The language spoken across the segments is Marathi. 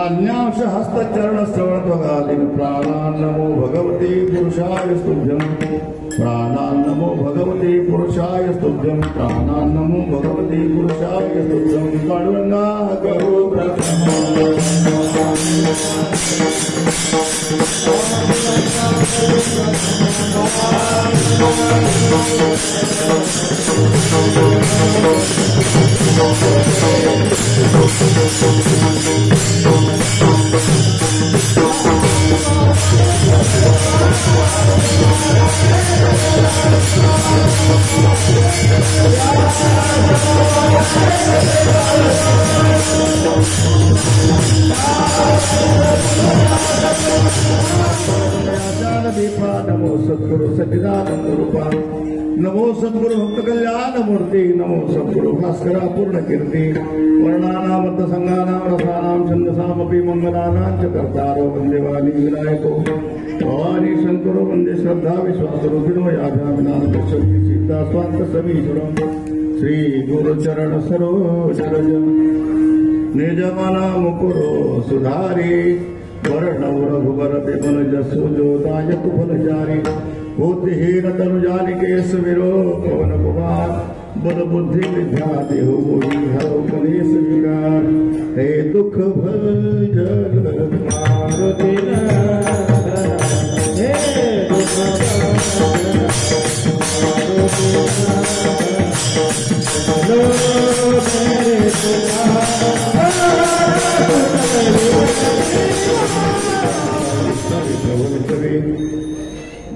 अन्यांश हस्तचरण श्रवणत्वगादीन प्राणान्नमो भगवते पुरुषाय स्तुभ्यं प्राणान्नमो भगवते पुरुषाय स्तुभ्यं प्राणान्नमो भगवते पुरुषाय स्तुभ्यं पांडुरंगा करो प्रथम नमो सद्गुरु सच्चिदानंद रूपा नमो सद्गुरु भक्त कल्याण मूर्ती नमो सद्गुरु भास्करा पूर्ण कीर्ती वर्णानामत संगानाम रसानाम छंदसामपि मंगलानां च कर्तारो वंदे वाणी विनायको भवानी शंकरो वंदे श्रद्धा विश्वास रूपिणो याभ्यामिनाम पश्यन्ति सीता स्वांत समीचुरम श्री गुरु चरण सरोज रज निजमना मुकुरो सुधारी वर्णव रघुबर विमल जसो जो दायक फलचारी बुद्धिहीन तनु जानिके सुमिरो पवन कुमार बल बुद्धि विद्या देहु मोहि हरो कलेश विकार हे दुख भंजन मारुति हे दुख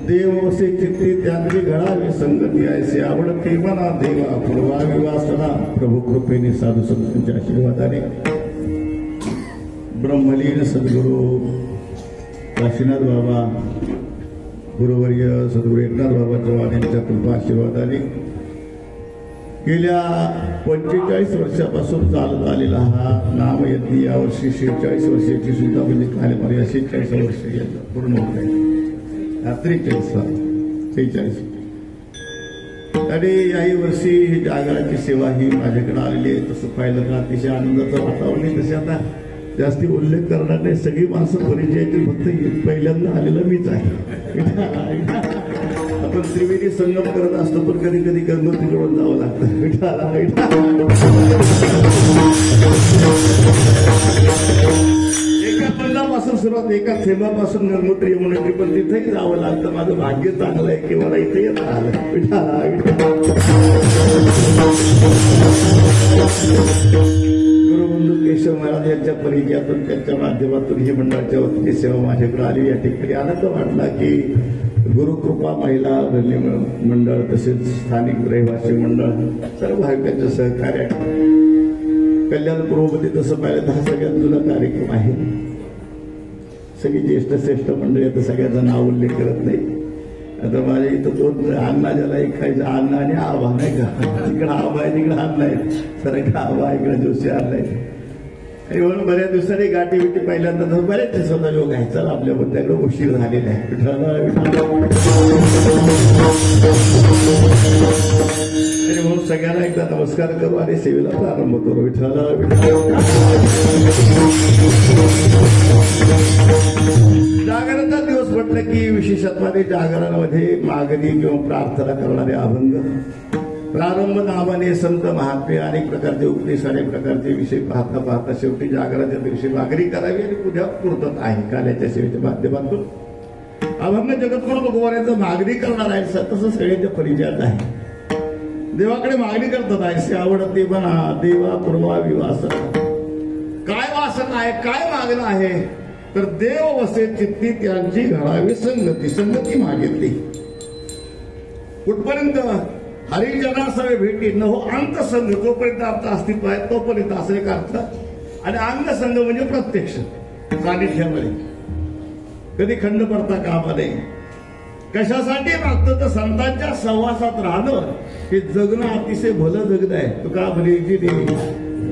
देव से चित्ती त्यागी घडावी संगती ऐसे आवडते मना देवा पूर्वावी वासना प्रभू कृपेने साधू संतांच्या आशीर्वादाने ब्रह्मलीन सद्गुरु काशीनाथ बाबा गुरुवर्य सद्गुरु एकनाथ बाबा चव्हाण यांच्या कृपा आशीर्वादाने गेल्या 45 वर्षापासून चालत आलेला हा नामयज्ञ यावर्षी 46 वर्षाची सुद्धा म्हणजे कालमार्या 46 वर्ष पूर्ण होत आहे. 43 आणि याही वर्षी ही जागराची सेवा ही माझ्याकडे आलेली आहे. तसं पाहिलं का अतिशय आनंदाचं वातावरण आहे. तसे आता जास्ती उल्लेख करणार नाही. सगळी माणसं परिचयाची फक्त पहिल्यांदा आलेलं मीच आहे. आपण त्रिवेणी संगम करत असतो पण कधी कधी गंगोत्रीकडून जावं लागतं. एका बंधापासून सुरुवात एका थेंबापासून गंगोत्री यमुनेत्री पण तिथेही जावं लागतं. माझं भाग्य चांगलं आहे की मला इथे येत आलं. गुरुबंधू केशव महाराज यांच्या परिचयातून त्यांच्या माध्यमातून ही मंडळाच्या वतीची सेवा माझ्याकडे आली. या ठिकाणी आनंद वाटला की गुरुकृपा महिला धन्य मंडळ तसेच स्थानिक रहिवासी मंडळ सर्व भाविकांचं सहकार्य कल्याण पूर्वमध्ये तसं पाहिलं तर हा सगळ्यात जुना कार्यक्रम आहे. सगळी ज्येष्ठ श्रेष्ठ मंडळी आता सगळ्याचा नाव उल्लेख करत नाही. आता माझ्या इथं 2 अण्णा ज्याला एक खायचं अण्णा आणि आबा नाही का. इकडे आबा आहे तिकडे अण्णा आहे. सर आबा इकडे जोशी अण्णा आहे. आणि म्हणून बऱ्याच दिवसांनी गाठी बिटी पहिल्यांदा बऱ्याच दिवसांचा योग आहे. चला आपल्या मुद्द्याकडे उशीर झालेला आहे. म्हणून सगळ्यांना एकदा नमस्कार करू आणि सेवेला प्रारंभ करू. जागरणाचा दिवस म्हटलं की विशेषत्वाने जागरणामध्ये मागणी किंवा प्रार्थना करणारे अभंग प्रारंभ नावाने संत महात्मे अनेक प्रकारचे उपदेश अनेक प्रकारचे विषय पाहता पाहता शेवटी जागराच्या दिवशी मागणी करावी आणि पूजा पूर्तत आहे. काल्याच्या सेवेच्या माध्यमातून अभंग जगद्गुरु भगवानाचं मागणी करणार आहे. तसं सगळ्यांच्या परिचयात आहे. देवाकडे मागणी करतात आहे आवडते म्हणा देवा पूर्वावी वासना. काय वासना आहे काय मागणं आहे तर देव वसे चित्ती त्यांची घडावी संगती. संगती मागितली कुठपर्यंत हरिजनासवे भेटी न हो अंतसंग. जोपर्यंत आपलं अस्तित्व आहे तोपर्यंत असं एक अर्थ. आणि अंगसंग म्हणजे प्रत्यक्ष सानिध्यामध्ये कधी खंड पडता कामा नये. कशासाठी मागतं तर संतांच्या सहवासात राहणं हे जगणं अतिशय भलं जगणं आहे. तुका भलेची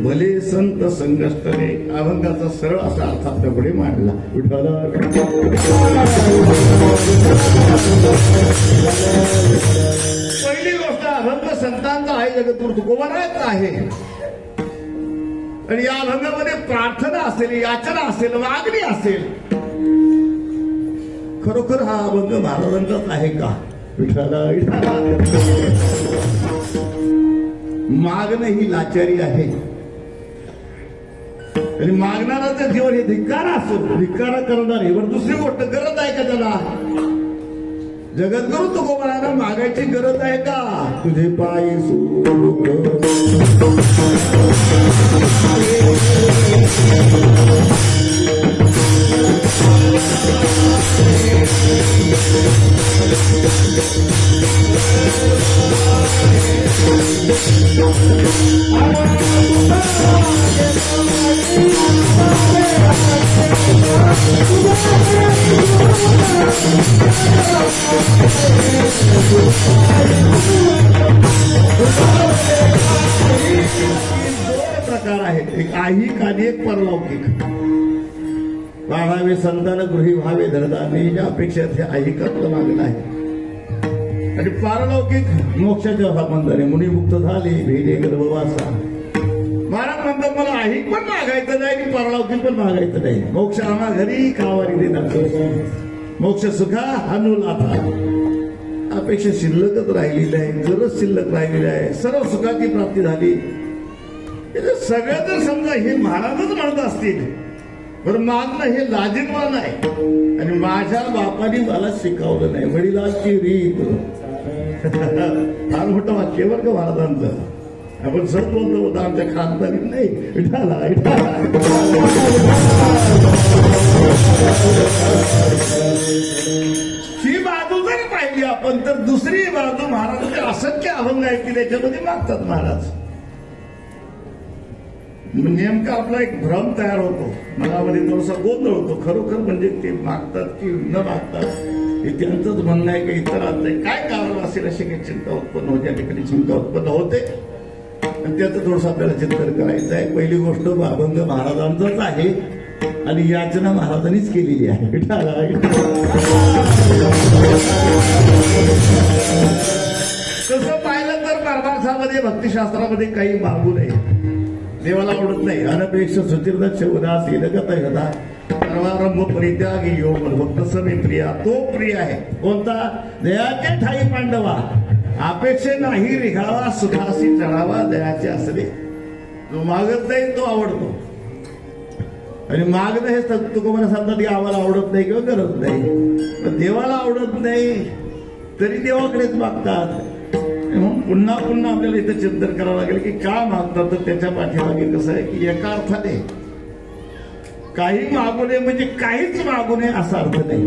भले संत संगष्टने अभंगाचा सरळ असा अर्थ आपल्या पुढे मांडला. पहिली गोष्ट अभंग संतांचा आहे. जगद्गुरु तुकोबारायचा आहे. आणि या अभंगामध्ये प्रार्थना असेल याचना असेल मागणी असेल. खरोखर हा अभंग महाराजांचाच आहे का. मागणं ही लाचारी आहे. आणि मागणाराचं जीवन हे धिक्कार असो. धिक्कार करणार हे दुसरी गोष्ट गरज आहे का त्याला. जगद्गुरु तुकोबारांना मागायची गरज आहे का. तुझे पायी प्रकार आहेत, एक ऐहिक आणि एक परलौकिक. वाढावे संतान गृही व्हावे धरदाने या अपेक्षा ऐहिकातलं मागणं आहे. आणि पारलौकिक मोक्षाच्या संबंधाने मुनिमुक्त झाले भेदे गर्भवासा. महाराज म्हणतात मला ऐहिक पण मागायचं नाही आणि पारलौकिक पण मागायचं नाही. मोक्ष आम्हा घरी कावारी देणार. मोक्ष सुखा हानूल आता अपेक्षा शिल्लकच राहिलेली आहे. जरच शिल्लक राहिलेली आहे. सर्व सुखाची प्राप्ती झाली. सगळं जर समजा हे महाराजच म्हणत असतील बरं मागणं हे लाजिरवान आहे. आणि माझ्या बापाने मला शिकवलं नाही. वडिलांची रीत फार मोठं वाक्य बरं का महाराजांचं. आपण सर बोलतो होता आमच्या खानदानी नाही विठाला ही बाजू जर पाहिली आपण तर दुसरी बाजू महाराजांचे असंख्य अभंग आहेत की त्याच्यामध्ये मागतात महाराज. नेमका आपला एक भ्रम तयार होतो, मनामध्ये थोडासा गोंधळ होतो. खरोखर म्हणजे ते मागतात की न मागतात हे त्यांचंच म्हणणं आहे की इतरांचं काय कारण असेल अशी काही चिंता उत्पन्न होते. या ठिकाणी चिंता उत्पन्न होते आणि त्याचं थोडंसं आपल्याला चिंतन करायचं आहे. पहिली गोष्ट अभंग महाराजांचाच आहे आणि याचना महाराजांनीच केलेली आहे. तसं पाहिलं तर परमार्थामध्ये भक्तिशास्त्रामध्ये काही मागू नये. देवाला आवडत नाही. अनपेक्षा सुचिरदक्ष उदास येलगत यदा सर्वारंभ परित्यागी योग भक्त समे प्रिया. तो प्रिय आहे कोणता? दयाचे ठाई पांडवा अपेक्षे नाही रिघावा सुखासी चढावा दयाचे असले. जो मागत नाही तो आवडतो. आणि मागणं हे तुकोबाने सांगतात की आम्हाला आवडत नाही किंवा गरज नाही. देवाला आवडत नाही तरी देवाकडेच मागतात. म्हणून पुन्हा पुन्हा आपल्याला इथं चिंतन करावं लागेल की का मागतात. तर त्याच्या पाठीमागे कसं आहे की एका अर्थाने काही मागू नये म्हणजे काहीच मागू नये असा अर्थ नाही.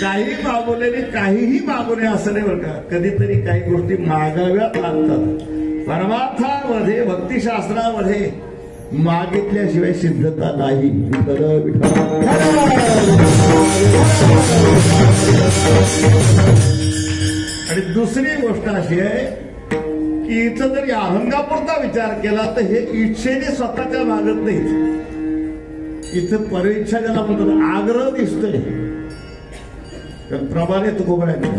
काही मागू नये काहीही मागू नये असं नाही बरं का. कधीतरी काही गोष्टी मागाव्यात लागतात. परमार्थामध्ये भक्तिशास्त्रामध्ये मागितल्याशिवाय सिद्धता नाही. आणि दुसरी गोष्ट अशी आहे की इथं जर या अभंगापुरता विचार केला तर हे इच्छेने स्वतःच्या मागत नाहीत. इथं परीक्षा ज्याला म्हणतात आग्रह दिसतोय. तर प्रमाणे तुकोबाने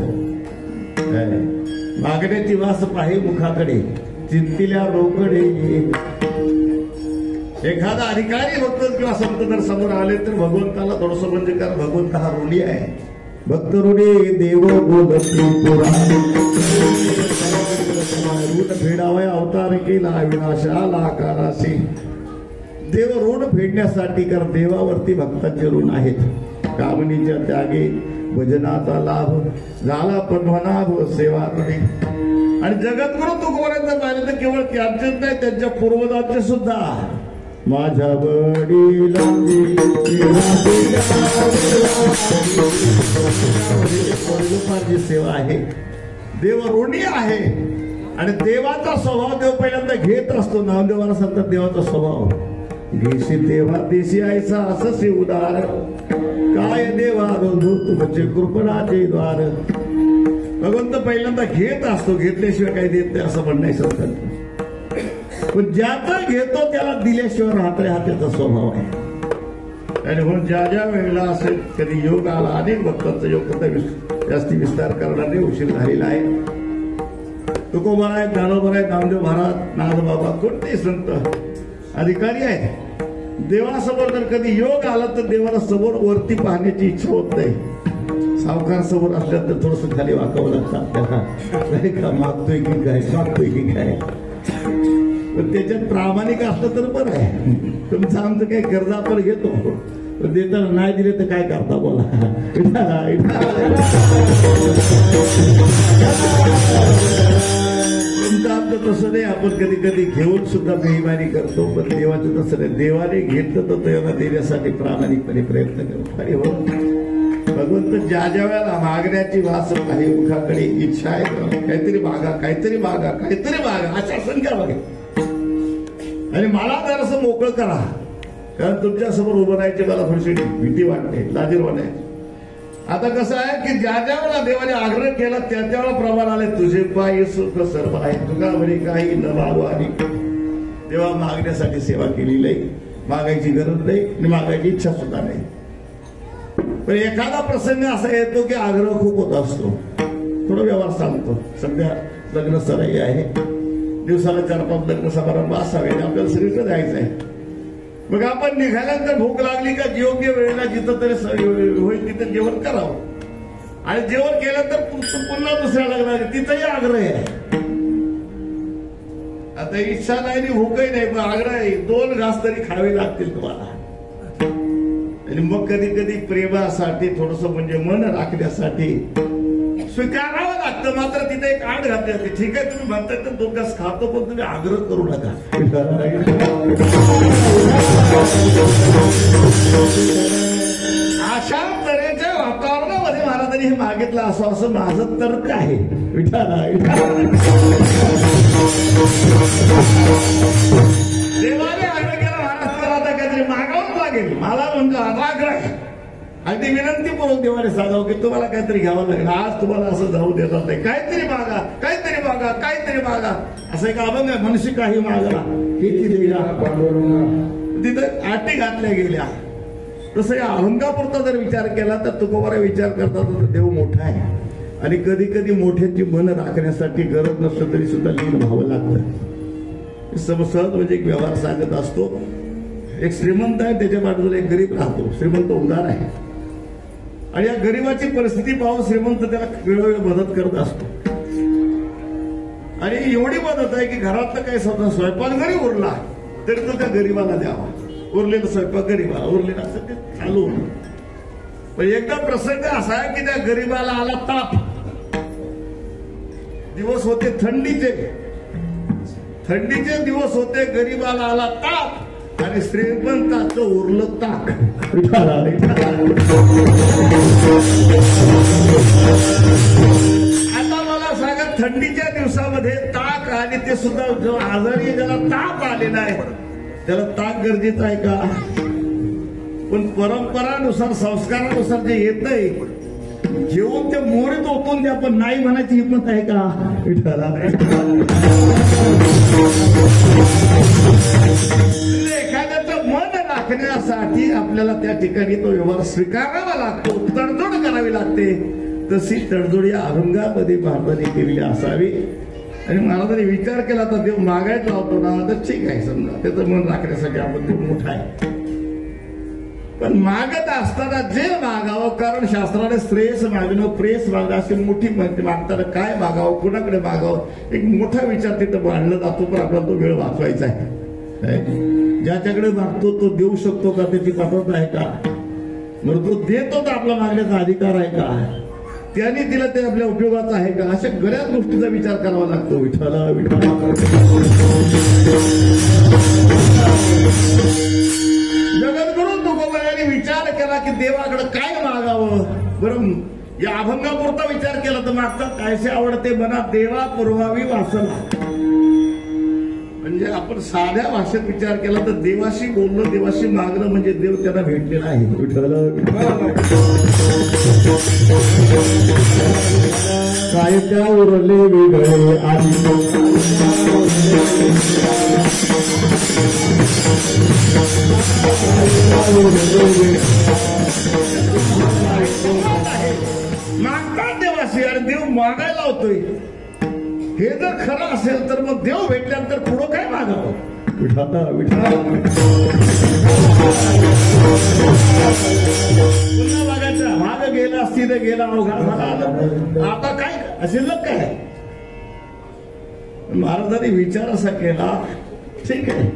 मागण्याची वास पाहे मुखाकडे चिंतिल्या रोकडे. एखादा अधिकारी भक्त किंवा संत जर समोर आले तर भगवंताला थोडंसं म्हणजे कारण भगवंत हा ऋणी आहे. भक्त ऋणी देव बोलती ऋण फेडावय अवतार केला विनाशाला आकाराशी. देव ऋण फेडण्यासाठी कारण देवावरती भक्तांचे ऋण आहेत. कामनीच्या त्यागे भजनाचा लाभ झाला पद्मनाभ सेवा ऋणी. आणि जगद्गुरु तुकोबांचं पाहिलं तर केवळ त्यांचेच नाही त्यांच्या पूर्वजांचे सुद्धा. माझ्या वडिलांची सेवा आहे. देव ऋणी आहे आणि देवाचा स्वभाव देव पहिल्यांदा घेत असतो. नामदेवाला सांगतात देवाचा स्वभाव घेशी देवा देशी आयसा असं उदार काय देवा रोधू तुमचे कृपणाचे द्वार. भगवंत पहिल्यांदा घेत असतो. घेतल्याशिवाय काही देत नाही असं म्हणणं आहे. पण ज्याचा घेतो त्याला दिल्याशिवाय राहत हा त्याचा स्वभाव आहे. आणि म्हणून ज्या ज्या वेळेला असेल कधी योग आला अनेक भक्तांचा योग जास्ती विस्तार करणारे उशीर झालेला आहे. तुकोबा आहे ज्ञानोबा आहे नामदेव महाराज नाथबाबा कोणतेही संत अधिकारी आहेत. देवासमोर जर कधी योग आला तर देवाला समोर वरती पाहण्याची इच्छा होत नाही. सावकार समोर असल्यानंतर थोडस खाली वाकावं लागतं आपल्याला. मागतोय की काय मागतोय की काय. पण त्याच्यात प्रामाणिक असलं तर बरं आहे. तुमचं आमचं काही कर्ज आपण घेतो पण देताना नाही दिले तर काय करता बोला. तुमचं आमचं तसं नाही. आपण कधी कधी घेऊन सुद्धा बेईमानी करतो पण देवाचं तसं नाही. देवाने घेतलं तर त्यांना देण्यासाठी प्रामाणिकपणे प्रयत्न करतो. आणि हो भगवंत ज्या ज्या वेळेला मागण्याची वास आहे मुखाकडे इच्छा आहे काहीतरी मागा काहीतरी मागा काहीतरी मागा अशा संख्या बघा. आणि मला जर असं मोकळं करा कारण तुमच्या समोर उभं राहायची मला थोडीशी भीती वाटते, लाजीरवाणी आहे. आता कसं आहे की ज्या ज्या वेळेला देवाने आग्रह केला त्या त्यावेळेला प्रमाण आले, तुझे पाय सुख सर्व आहे तुका म्हणे काही न मागू. आणि देवा मागण्यासाठी सेवा केली नाही, मागायची गरज नाही आणि मागायची इच्छा सुद्धा नाही. पण एखादा प्रसंग असा येतो की आग्रह खूप होत असतो. थोडं व्यवहार सांगतो. सध्या लग्न सराई आहे, दिवसाला 4-5 लग्न समारंभ असावे, आपल्याला सगळीकडे जायचं आहे. मग आपण निघाल्यानंतर भूक लागली का योग्य वेळेला जिथं तरी होईल तिथं जेवण करावं. आणि जेवण केल्यानंतर पुन्हा दुसऱ्या लग्नाला तिथंही आग्रह आहे. आता इच्छा नाही आणि भूकही नाही, पण आग्रह आहे, 2 घास तरी खावे लागतील तुम्हाला. आणि मग कधी कधी प्रेमासाठी थोडस म्हणजे मन राखण्यासाठी स्वीकारावं लागतं. मात्र तिथे एक आड घातली जाते. ठीक आहे तुम्ही म्हणताय तर 2 घास खातो, पण तुम्ही आग्रह करू नका. अशा तऱ्हेच्या वातावरणामध्ये महाराजांनी हे मागितलं असं असं माझं तर्क आहे. देवाने आग्रह केला, महाराज तुम्हाला आता काहीतरी मागावं लागेल. मला म्हणजे आग्रह आहे आणि ती विनंतीपूर्वक देवाने सांगावं की तुम्हाला काहीतरी घ्यावं लागेल. आज तुम्हाला असं जाऊ देणार नाही. काहीतरी मागा, काहीतरी मागा, काहीतरी मागा. असं एक अभंग आहे, मनुष्य काही मागला किती देगा. तिथं अटी घातल्या गेल्या. तसं या अभंगापुरता जर विचार केला तर तुकोबारा विचार करतात तर देव मोठा आहे. आणि कधी कधी मोठ्यांची मन राखण्यासाठी गरज नसलं तरी सुद्धा लीन व्हावं लागतं. सहज म्हणजे एक व्यवहार सांगत असतो. एक श्रीमंत आहे, त्याच्या बाजूला एक गरीब राहतो. श्रीमंत उदार आहे आणि या गरीबाची परिस्थिती पाहून श्रीमंत त्याला वेळोवेळी मदत करत असतो. आणि एवढी मदत आहे की घरातलं काही स्वतः स्वयंपाक जरी उरला तरी तो त्या गरीबाला द्यावा. उरलेला स्वयंपाक गरीबाला, उरलेला असं ते चालू. पण एकदा प्रसंग असा आहे की त्या गरीबाला आला ताप. दिवस होते थंडीचे दिवस होते. गरीबाला आला ताप आणि श्रीमंताचं उरलं ताक. आता मला सांगा, थंडीच्या दिवसामध्ये ताक आणि ते सुद्धा जो आजारी ज्याला ताप आलेला आहे त्याला ताक गरजेचं आहे का? पण परंपरानुसार संस्कारानुसार जे येतंय जेवून ते मोरीत ओतून द्या, पण नाही म्हणायची हिंमत आहे का? एखाद्याचं मन राखण्यासाठी आपल्याला त्या ठिकाणी तो व्यवहार स्वीकारावा लागतो, तडजोड करावी लागते. तशी तडजोड या अभंगामध्ये महाराजांनी केलेली असावी. आणि महाराजांनी विचार केला तर देव मागायला लावतो ना, तर ठीक आहे, समजा त्याचं मन राखण्यासाठी आपण देव मोठा आहे. पण मागत असताना जे मागावं, कारण शास्त्राने श्रेयस मागणं, प्रेस मागणं अशी मोठी माहिती मागताना काय मागावं, कुणाकडे मागावं, एक मोठा विचार तिथं मांडला जातो. पण आपल्याला तो वेळ वाचवायचा आहे. ज्याच्याकडे मागतो तो देऊ शकतो का, त्याची पात्रता आहे का? बरं, तो देतो तर आपला मागण्याचा अधिकार आहे का? त्याने दिलं ते आपल्या उपयोगाचं आहे का? अशा बऱ्याच गोष्टीचा विचार करावा लागतो. विठ्ठला जगद्गुरु तुकोबाराने विचार केला की देवाकडे काय मागावं. बरं, या अभंगापुरता विचार केला तर मागतात कायसे आवडते मना देवा पुरवावी वासना. म्हणजे आपण साध्या भाषेत विचार केला तर देवाशी बोलणं, देवाशी मागणं म्हणजे देव त्यांना भेटलेला आहे. काय त्या उरले वेगळे आधी मागतात देवाशी आणि देव मागायला लावतोय. हे जर खरं असेल तर मग देव भेटल्यानंतर पुढं काय मागावं? विठाता विठा पुन्हा मागायचा भाग गेला असती तर गेला, अवघा झाला. आता काय असेल काय? महाराजांनी विचार असा केला, ठीक आहे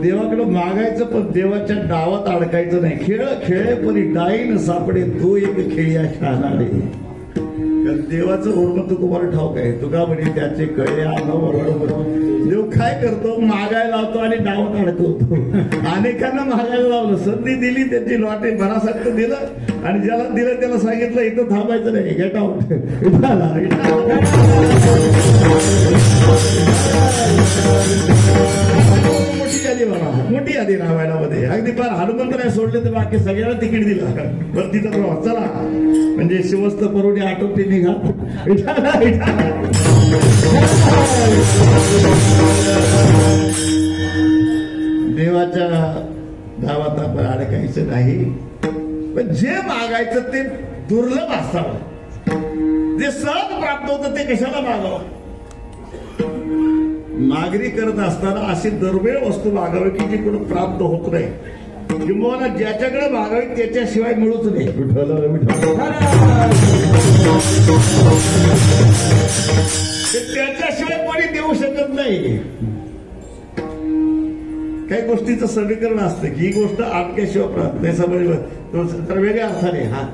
देवाकडे मागायचं पण देवाच्या डावात अडकायचं नाही. खेळ खेळे परी डाईन सापडे तो एक खेळ्या शहाणारे. देवाचं ओरमत तुम्हाला ठाऊक आहे. तुका म्हणे त्याचे कळे देव काय करतो, मागायला लावतो आणि डावात अडकवतो. अनेकांना मागायला लावलं, संधी दिली, त्यांची लॉटे भरासाठी दिलं आणि ज्याला दिलं त्याला सांगितलं इथं थांबायचं नाही, गेट आउट. मोठी यादी बघा, मोठी यादी रामायणामध्ये. अगदी फार हनुमंतराय सोडले तर बाकी सगळ्यांना तिकीट दिलं भरतीचा प्रवास. चला म्हणजे शिवस्त परोडी आटोपते निघा. देवाच्या गावात आपण अडकायचं नाही, पण जे मागायचं ते दुर्लभ असावं. जे सहज प्राप्त होतं ते कशाला मागावं. मागणी करत असताना अशी दुर्मिळ वस्तू मागावी की जी कोण प्राप्त होत नाही, किंवा ज्याच्याकडे मागावी त्याच्याशिवाय मिळूच नाही. त्याच्याशिवाय कोणी देऊ शकत नाही. काही गोष्टीचं समीकरण असतं की ही गोष्ट आटक्याशिवाय प्राप्त नाही. समज तर वेगळ्या अर्थाने हा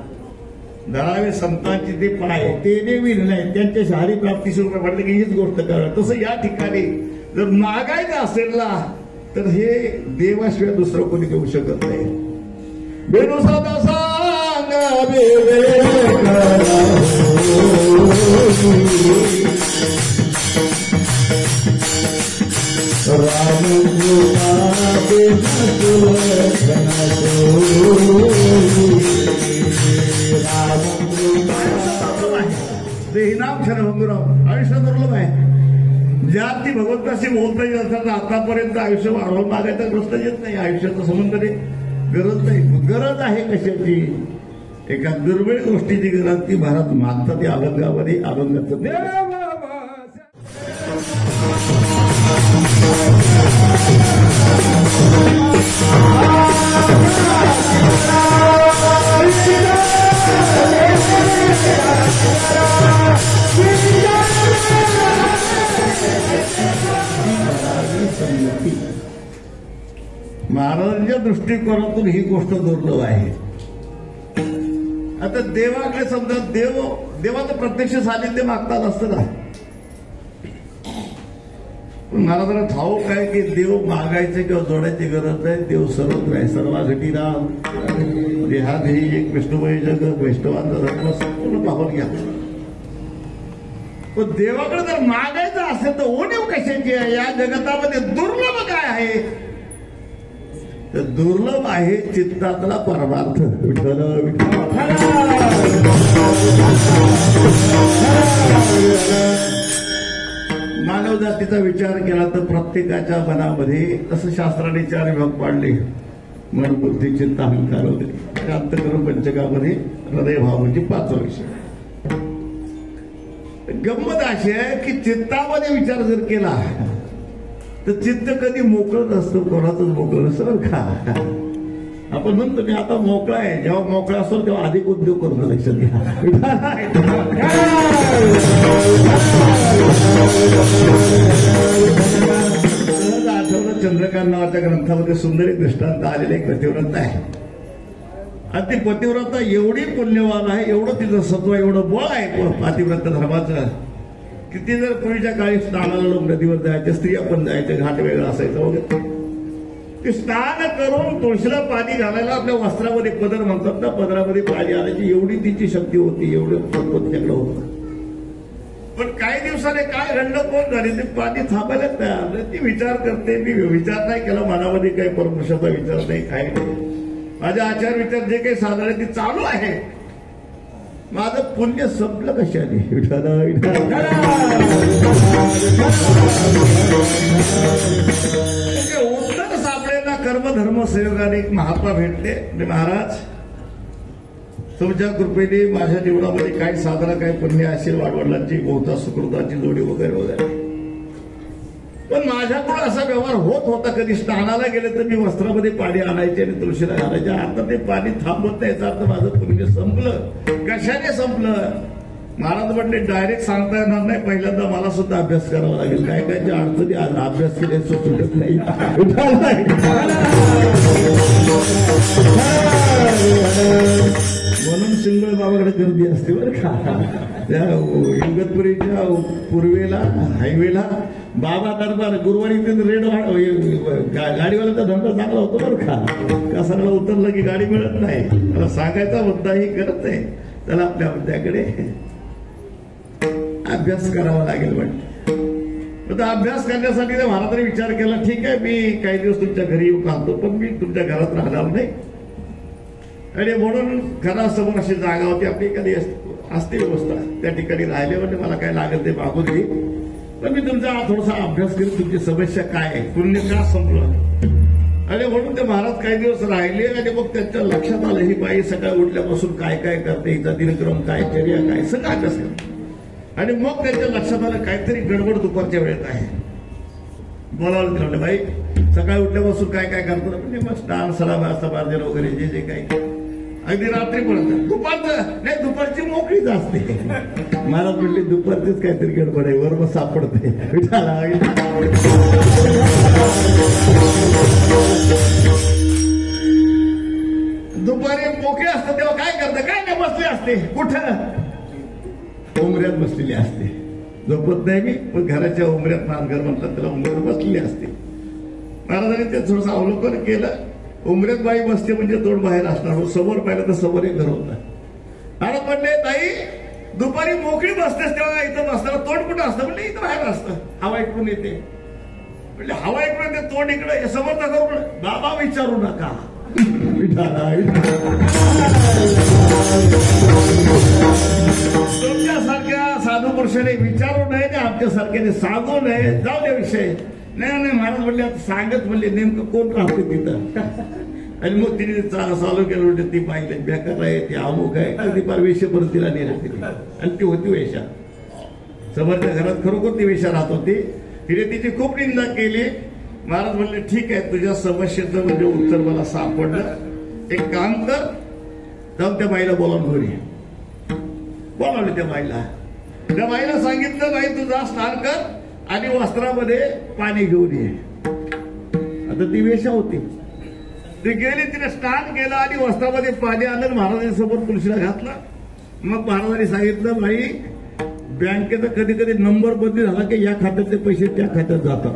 धरावे संतांची ते पाय ते देवी नाही त्यांच्या शहरी प्राप्तीशिवाय म्हटलं की हीच गोष्ट करा. तसं या ठिकाणी जर मागायचं असेल ना तर हे देवाशिवाय दुसरं कोणी देऊ शकत नाही. बेनू सदा सांग इनाम क्षणभंगुराव आयुष्य दुर्लभ आहे. ज्या ती भगवंताशी बोलता येत असतात आतापर्यंत आयुष्य वाढवून मागायचा गोष्ट येत नाही. आयुष्याचा संबंध गरज नाही. गरज आहे कशाची. एका दुर्मिळ गोष्टीची गरज ती भारत मागतात त्या अभंगामध्ये अभंगाचं महाराजांच्या दृष्टिकोनातून ही गोष्ट दुर्लभ आहे. आता देवाकडे समजा देवाचं प्रत्यक्ष सानिध्य मागतात असतं ना. मला जरा ठाऊक आहे की देव मागायचे किंवा जोडायची गरज नाही. देव सर्वत्र आहे. सर्वाघटी राम देहादेही एक विष्णुमय जग वैष्णवांचा धर्म संपूर्ण पाहून घ्या. पण देवाकडे जर मागायचं असेल तर उणीव कशाची आहे. या जगतामध्ये दुर्लभ काय आहे तर दुर्लभ आहे चित्तातला परमार्थ. विठ्ठल मानव जातीचा विचार केला तर प्रत्येकाच्या मनामध्ये तसं शास्त्राने 4 विभाग पाडले. मन बुद्धी चित्त अहंकार वगैरे. अंतःकरण पंचकामध्ये हृदय भाव म्हणजे 5 विषय. गंमत अशी आहे की चित्तामध्ये विचार जर केला तर चित्त कधी मोकळं नसतं. कोणाचंच मोकळं नसतं का. आपण म्हणतो मी आता मोकळा आहे. जेव्हा मोकळा असतो तेव्हा अधिक उद्योग करतो. लक्षात घ्या. सहज आठवलं चंद्रकांत नावाच्या ग्रंथामध्ये सुंदर एक दृष्टांत आलेला एक पतिव्रता आहे. आणि ती पतिव्रता एवढी पुण्यवान आहे, एवढं तिचं सत्व एवढं बळ आहे पतिव्रता धर्माचं की ती जर पूर्वीच्या काळी स्नानाला लोक नदीवर जायचे, स्त्रिया पण जायचे, घाट वेगळा असायचा वगैरे. ते स्नान करून तुळशीला पाणी घालायला आपल्या वस्त्रामध्ये पदर म्हणतात ना, पदरामध्ये पाणी आणायची एवढी तिची शक्ती होती, एवढं सत्व तिच्याकडे होतं. पण काही दिवसाने काय गंडकोण झाली, ते पाणी थांबायला तयार. ती विचार करते. मी विचार नाही केला, मनामध्ये काही परमेश्वराचा विचार नाही, काय नाही. माझ्या आचार विचार जे काही साधारण ते चालू आहे. माझं पुण्य संपलं कशाने. उत्तर सापडेना कर्मधर्म संयोगाने एक महात्मा भेटले. महाराज तुमच्या कृपेने माझ्या जीवनामध्ये काही साधारण काही पुण्य असेल, वाडवडिलांची बहुता सुकृताची जोडी वगैरे वगैरे. पण माझ्याकडून असा व्यवहार होत होता. कधी स्नानाला गेले तर मी वस्त्रामध्ये पाणी आणायचे आणि तुळशीला घालायचे. आता ते पाणी थांबत नाही. याचा अर्थ माझं पुण्य संपलं. कशाने संपलं. महाराज म्हटले डायरेक्ट सांगता येणार नाही. पहिल्यांदा मला सुद्धा अभ्यास करावा लागेल. काय काय ज्या अडचणी अभ्यास केल्याचं सुटत नाही. म्हणून सिंगळ बाबाकडे गर्दी असते बरं का. त्या इगतपुरीच्या पूर्वेला हायवेला बाबा दरबार गुरुवारी रेड गाडीवाल्याचा धंदा चांगला होतो बरं का. कसाला उतरलं की गाडी मिळत नाही. त्याला सांगायचा मुद्दाही करत नाही. त्याला आपल्या मुद्द्याकडे अभ्यास करावा लागेल. आता अभ्यास करण्यासाठी त्या महाराजांनी विचार केला, ठीक आहे मी काही दिवस तुमच्या घरी येऊ पाहतो, पण मी तुमच्या घरात राहणार नाही. आणि म्हणून घरासमोर अशी जागा होती आपली, एखादी असते व्यवस्था, त्या ठिकाणी राहिले. म्हणजे मला काय लागेल ते मागून दे, पण मी तुमचा थोडासा अभ्यास करेन, तुमची समस्या काय आहे, पुण्य का संपलं. आणि म्हणून ते महाराज काही दिवस राहिले. आणि मग त्यांच्या लक्षात आलं ही बाई सकाळी उठल्यापासून काय काय करते, हिचा दिनक्रम काय, चर्या काय, सगळं अभ्यास करते. आणि मग त्यांच्या लक्षात आलं काहीतरी गडबड दुपारच्या वेळेत आहे. बोलावलं तिला, बाई सकाळी उठल्यापासून काय काय करतो, म्हणजे मग स्नान सडा सबार्जन वगैरे जे जे काही अगदी रात्रीपर्यंत. दुपारचं नाही, दुपारची मोकळीच असते. महाराज म्हटले दुपारचीच काहीतरी गडबड आहे, वर मग सापडते. दुपारी मोकळे असतात तेव्हा काय करतं, काय नाही बसले असते. कुठं? उमऱ्यात बसलेली असते. झोपत नाही मी, पण घराच्या उमऱ्यात नांदघर म्हणतात त्याला, उमऱ्यात बसलेली असते. महाराजांनी ते थोडंसं अवलोकन केलं. उमऱ्यात बाई बसते म्हणजे तोंड बाहेर असणार. समोर पाहिलं तर समोर एक घर होतं. महाराज म्हणले ताई दुपारी मोकळी बसतेस तेव्हा इथं बसताना तोंड कुठं असतं? म्हणजे इथं बाहेर असतं, हवा इकडून येते. म्हणजे हवा इकडून येते, तोंड इकडे समोर नका करू. बाबा विचारू नका. तुमच्यासारख्या साधू पुरुषाने विचारू नये, आमच्यासारख्याने सांगू नये. जाऊ द्या विषय. नाही महाराज म्हणले आता सांगत म्हणले नेमकं कोण राहते तिथं. आणि मग तिने चालू केलं, म्हणजे ती पाहिजे बेकार आहे, ती अमुक आहे, अगदी पार वेशेपर्यंत तिला नेलं तिने. आणि ती होती वेशा. समोरच्या घरात खरोखर ती वेशा राहत होती. तिने तिची खूप निंदा केली. महाराज म्हणले ठीक आहे, तुझ्या समस्येचं म्हणजे उत्तर मला सापडलं. एक काम कर, जाऊन त्या बाईला बोलावून घरी. बोलावले त्या बाईला. त्या बाईला सांगितलं, बाई तुझा स्नान कर आणि वस्त्रामध्ये पाणी घेऊन ये. आता ती वेशा होती. ती गेली, तिने स्नान केलं आणि वस्त्रामध्ये पाणी आणलं. महाराजांसमोर तुळशीला घातलं. मग महाराजांनी सांगितलं, बाई बँकेचा कधी कधी नंबर बदली झाला की या खात्यातले पैसे त्या खात्यात जातात.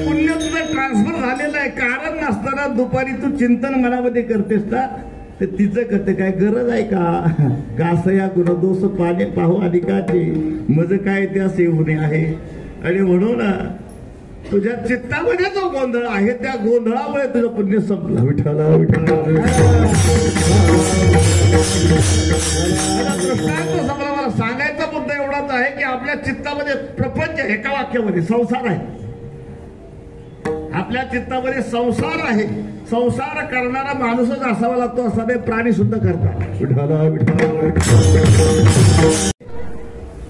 पुण्य तुझं ट्रान्सफर झालेलं आहे. कारण नसताना दुपारी तू चिंतन मनामध्ये करतेस ना, तर तिचं करते काय गरज आहे का? असं या गुणदोष पाणी पाहू अधिकाचे मज काय त्या सेवणे आहे. आणि म्हणून तुझ्या चित्तामध्ये जो गोंधळ आहे त्या गोंधळामुळे तुझं पुण्य संपलं. विठ्ठला विठ्ठला. मला सांगायचा मुद्दा एवढाच आहे की आपल्या चित्तामध्ये प्रपंच एका वाक्यामध्ये संसार आहे. आपल्या चित्तामध्ये संसार आहे. संसार करणारा माणूसच असावा लागतो असा नाही, प्राणी सुद्धा करतात. विठ्ठला विठ्ठला.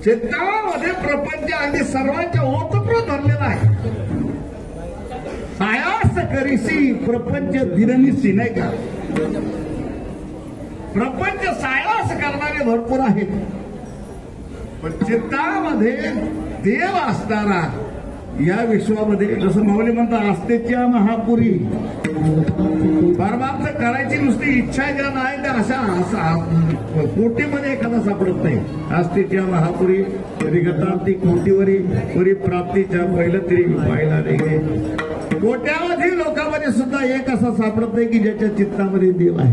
चित्तामध्ये प्रपंच अगदी सर्वांच्या ओतप्रोत धरलेला आहे. सायास करीसी प्रपंच दिननिसी, नाही का? प्रपंच सायास करणारे भरपूर आहेत, पण चित्तामध्ये देव असणारा या विश्वामध्ये जसं माऊली म्हणतात आस्तेच्या महापुरी. परमार्थ करायची नुसती इच्छा ज्या नाही त्या अशा कोटीमध्ये एखादा सापडत नाही. आस्तेच्या महापुरी तरी गतांती कोटीवरी पुरी प्राप्तीच्या पहिलं तरी पाहिला नाही. कोट्यावधी लोकांमध्ये सुद्धा एक असा सापडत नाही की ज्याच्या चित्तामध्ये देव आहे.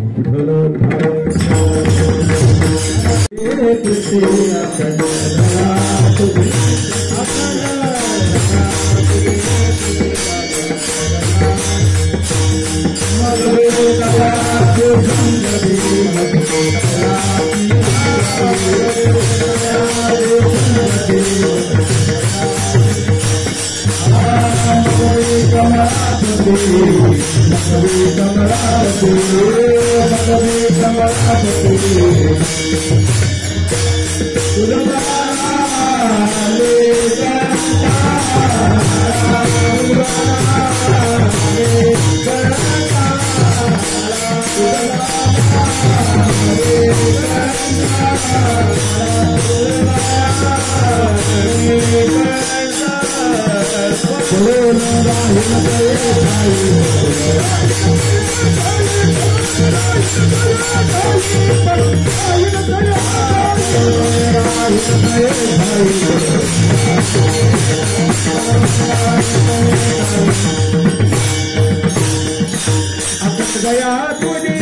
गया तुझे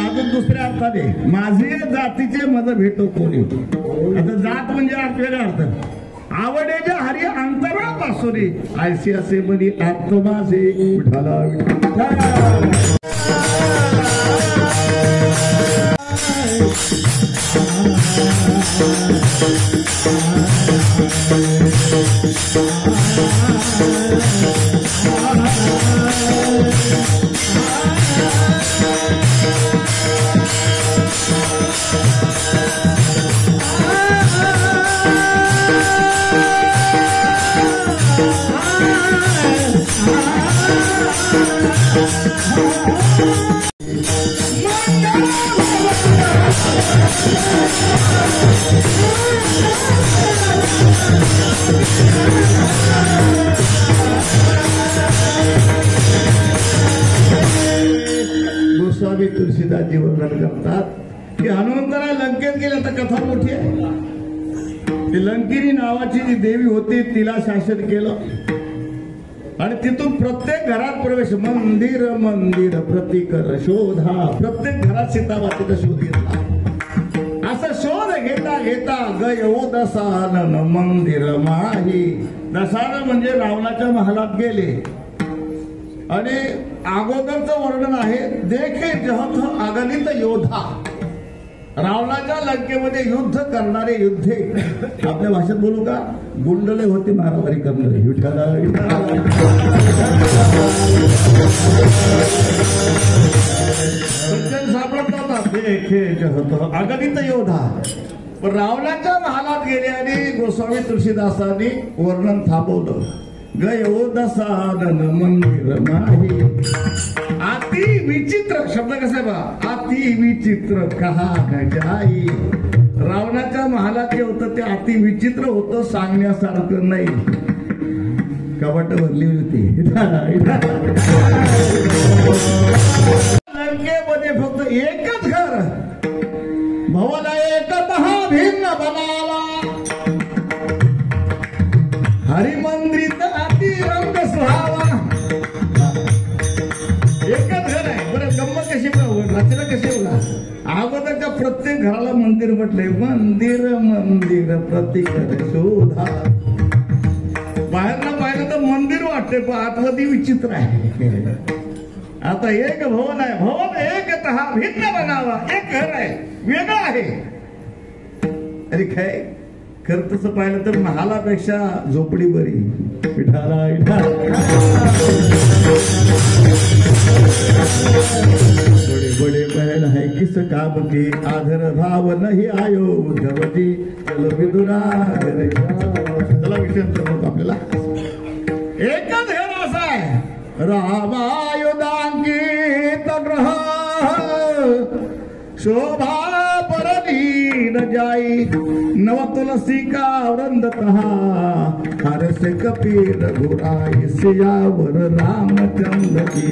अजून दुसऱ्या अर्थाने माझे जातीचे मज भेटो कोणी. आता जात म्हणजे वेगळा अर्थ. आवडेच्या हरी अंतरा पासोरी आयसी असे बरी आत्मासे विठाला गोस्वामी तुलसीदासजी वर्णन करतात की हनुमंताला लंकेत गेले. तर कथा मोठी आहे. ती लंकिनी नावाची जी देवी होती तिला शासन केलं आणि तिथून प्रत्येक घरात प्रवेश. मंदिर मंदिर प्रतिकर शोधा. प्रत्येक घरात सीतामातेचा शोध घेतला. असं शोध घेता घेता गयो दसानन मंदिर माही. दसानन म्हणजे रावणाच्या महालात गेले आणि अगोदरचं वर्णन आहे देखे जहत अगणित योद्धा. रावणाच्या लंकेमध्ये युद्ध करणारे युद्धे. आपल्या भाषेत बोलू का? गुंडले होते मारामारी करणारे. सापडत नव्हता. देखे जहत अगणित योद्धा. पण रावणाच्या महालात गेले आणि गोस्वामी तुलसीदासांनी वर्णन थांबवलं. गयो दसानन मंदिर नाही. अति विचित्र शब्द कसा आहे बा. अति विचित्र कहा न जाई. रावणाच्या महालात जे होतं ते अति विचित्र होतं. सांगण्यासारखं नाही. कपाट भरली होती. लंकेमध्ये फक्त एकच घर. भवन एकतः भिन्न बनाला. हरिमंदिर अति रंग सुहावा. एकच घर आहे. बरं गंमत कशी रचना कशी बघा. अगोदरच्या प्रत्येक घराला मंदिर म्हटलंय. मंदिर मंदिर प्रतिकर शोधा. बाहेरला पाहिलं तर मंदिर वाटते पण आतमध्ये विचित्र आहे. आता एक भवन आहे. भवन एकतः भिन्न बनावा. एक घर आहे वेगळं आहे. अरे काय खरं तसं पाहिलं तर महालापेक्षा झोपडी बरी. विठाला बडे बडे महल है किस काम की. आधर भाव नहीं आयो उद्धवती. चलो विदुरा. चला विषय आपल्याला एकच घर असं आहे. रामायुधांकित ग्रह शोभा परदीन जाई. नव तुलसी का वृंदतः हर्ष कपीर रघुराई. सियावर रामचंद्र की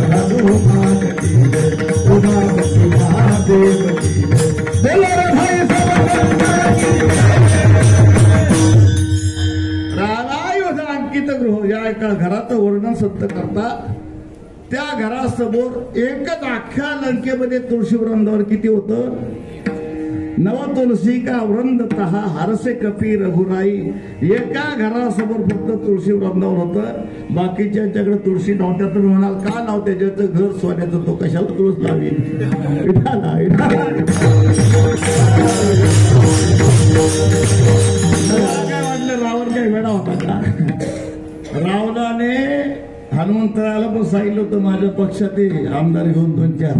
हनुमान की उमापति महादेव की. रामायुधांकित गृह या एका घराचं वर्णन संत करतात. त्या घरासमोर एकच अख्ख्या लंकेमध्ये तुळशी वृंदावर किती होतं. नव तुलसी का वृंदतः हरसे कपी रघुराई. एका घरासमोर फक्त तुळशी वृंदावर होतं. बाकीच्यांच्याकडे तुळशी नव्हत्या. तर म्हणाल का नव्हत्या? ज्याचं घर सोन्याचं तो कशाला तुळस लावी. काय वाटलं रावण काय वेडा होता का? रावणाने हनुमंतराला पण सांगितलं होतं माझ्या पक्षातील आमदार घेऊन 2-4.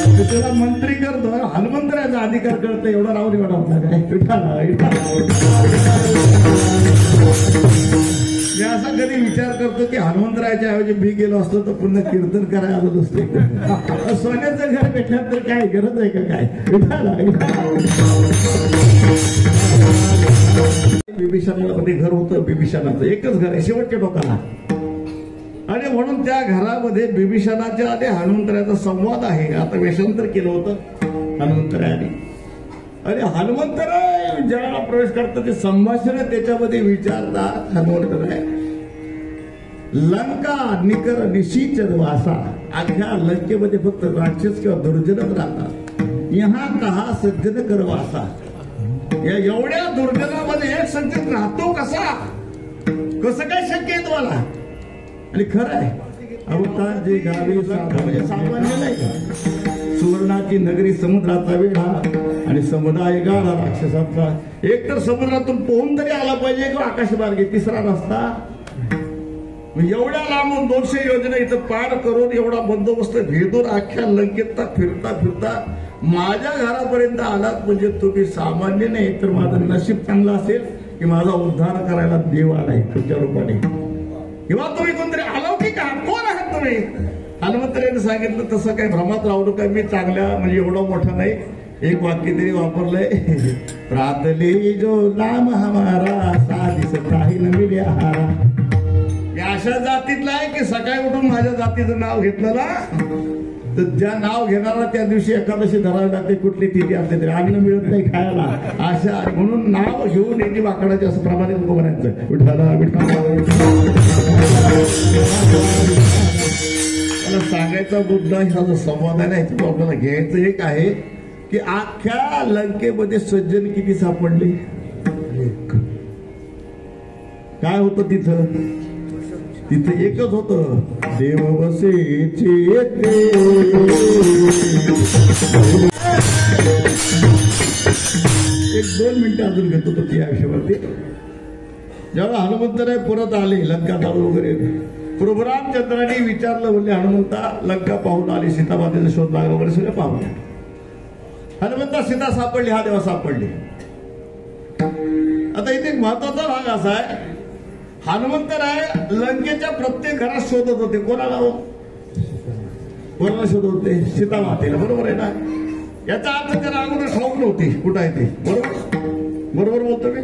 तुला मंत्री करतो, हनुमंतराचा अधिकार करतो, एवढा राहून एवढा होता काय? मी असा कधी विचार करतो की हनुमंतराच्या ऐवजी मी गेलो असतो तर पुन्हा कीर्तन करायला आलो नसते. सोन्याचं घर भेटल्यानंतर काय गरज आहे का काय? बिभीषणामध्ये घर होतं, बिभीषणाचं एकच घर आहे शेवटच्या टोकाला, आणि म्हणून त्या घरामध्ये बिभीषणाच्या आणि हनुमंतराचा संवाद आहे. आता वेषांतर केलं होतं हनुमंतराने, आणि हनुमंतराय ज्याला प्रवेश करतात ते संभाषण त्याच्यामध्ये विचारतात. हनुमंतराय लंका निकर निशीचर वासा, अख्या लंकेमध्ये फक्त राक्षस किंवा दुर्जनच राहतात. यहाँ कहा सज्जन कर वासा, या एवढ्या दुर्जनामध्ये एक सज्जन राहतो कसा? कसं काय शक्य आहे तुम्हाला? आणि खरं आहे, अवतार जे गावी म्हणजे सामान्य नाही का? सुवर्णाची नगरी समुद्राचा वेढा आणि समुदाय गाळा राक्षसाचा. एक तर समुद्रातून पोहून तरी आला पाहिजे किंवा आकाशमार्गे तिसरा रस्ता. एवढ्या लांबून 200 योजना इथं पार करून एवढा बंदोबस्त भेदून अख्ख्या लंकेत फिरता फिरता माझ्या घरापर्यंत आलात म्हणजे तुम्ही सामान्य नाही. तर माझं नशीब चांगलं असेल की माझा उद्धार करायला देव आलाय तुमच्या रूपाने, किंवा तुम्ही कोणतरी अलौकिक आहात. कोण आहात तुम्ही? हनुमंतराने सांगितलं तसं काही भ्रमात राहू नका, मी चांगल्या म्हणजे एवढा मोठा नाही. एक वाक्य तरी वापरलंय, प्रातले जो नाम हमारा साधिस काही न मिले आहारा. मी अशा जातीतला आहे की सकाळी उठून माझ्या जातीचं नाव घेतलं ना तर ज्या नाव घेणारा त्या दिवशी एकादशी धरावी लागते, कुठली तिथी असते तरी अन्न मिळत नाही खायला. अशा म्हणून नाव घेऊन येते वाकडाचे असं प्रमाणे म्हणायचं. विठ्ठला विठ्ठला. मला सांगायचा मुद्दा हा जो संवाद आहे ना, याच्यात आपल्याला घ्यायचं एक आहे की अख्ख्या लंकेमध्ये सज्जन किती सापडले? काय होतं तिथं? तिथं एकच होतं, देव बसेचे एक 2 मिनिटं अजून घेतो तो त्या विषयावरती. जेव्हा हनुमंतराय परत आले लंका जाऊन वगैरे, प्रभू रामचंद्रांनी विचारलं, म्हणजे हनुमंता लंका पाहून आली, सीतामातेचा शोध लागला वगैरे सगळं पाहून. हनुमंता सीता सापडली, हा देवा सापडली. आता इथे एक महत्वाचा भाग असा आहे, हनुमंतराय लंकेच्या प्रत्येक घरात शोधत होते. कोणाला हो? कोणाला शोधत होते? सीतामातेला. बरोबर आहे ना? याचा अर्थ त्याला अगोदर ठाऊक नव्हती कुठं आहे ते. बरोबर बरोबर बोलतो मी.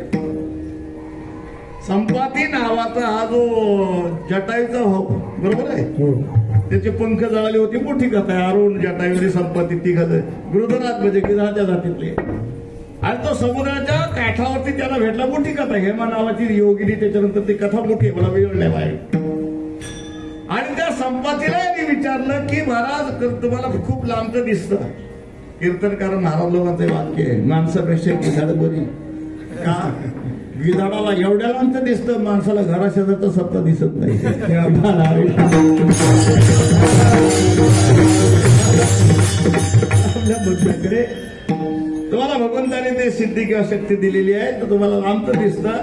संपाती नावाचा हा जो जटायूचा भाऊ, बरोबर आहे, त्याचे पंख जळाले होते. मोठी कथा आहे. अरुण, जटायू, संपाती ती कथा. गृधराज म्हणजे गिधाच्या जातीतले, आणि तो समुद्राच्या काठावरती त्याला भेटला. मोठी कथा, हेमा नावाची योगिनी. त्याच्यानंतर ती कथा मोठी, मला वेळ नाही बाहेर. आणि त्या संपातीला यांनी विचारलं की महाराज तुम्हाला खूप लांबचं दिसतं. कीर्तनकार महाराज लोकांचं वाक्य आहे, माणसापेक्षा गिधाड बरी. का? गिधाडाला एवढ्या लांबचं दिसतं, माणसाला घराशेजारचा सत्ता दिसत नाही. आपल्या बघण्याकडे तुम्हाला भगवंताने ते सिद्धी किंवा शक्ती दिलेली आहे, तर तुम्हाला लांबचं दिसतं.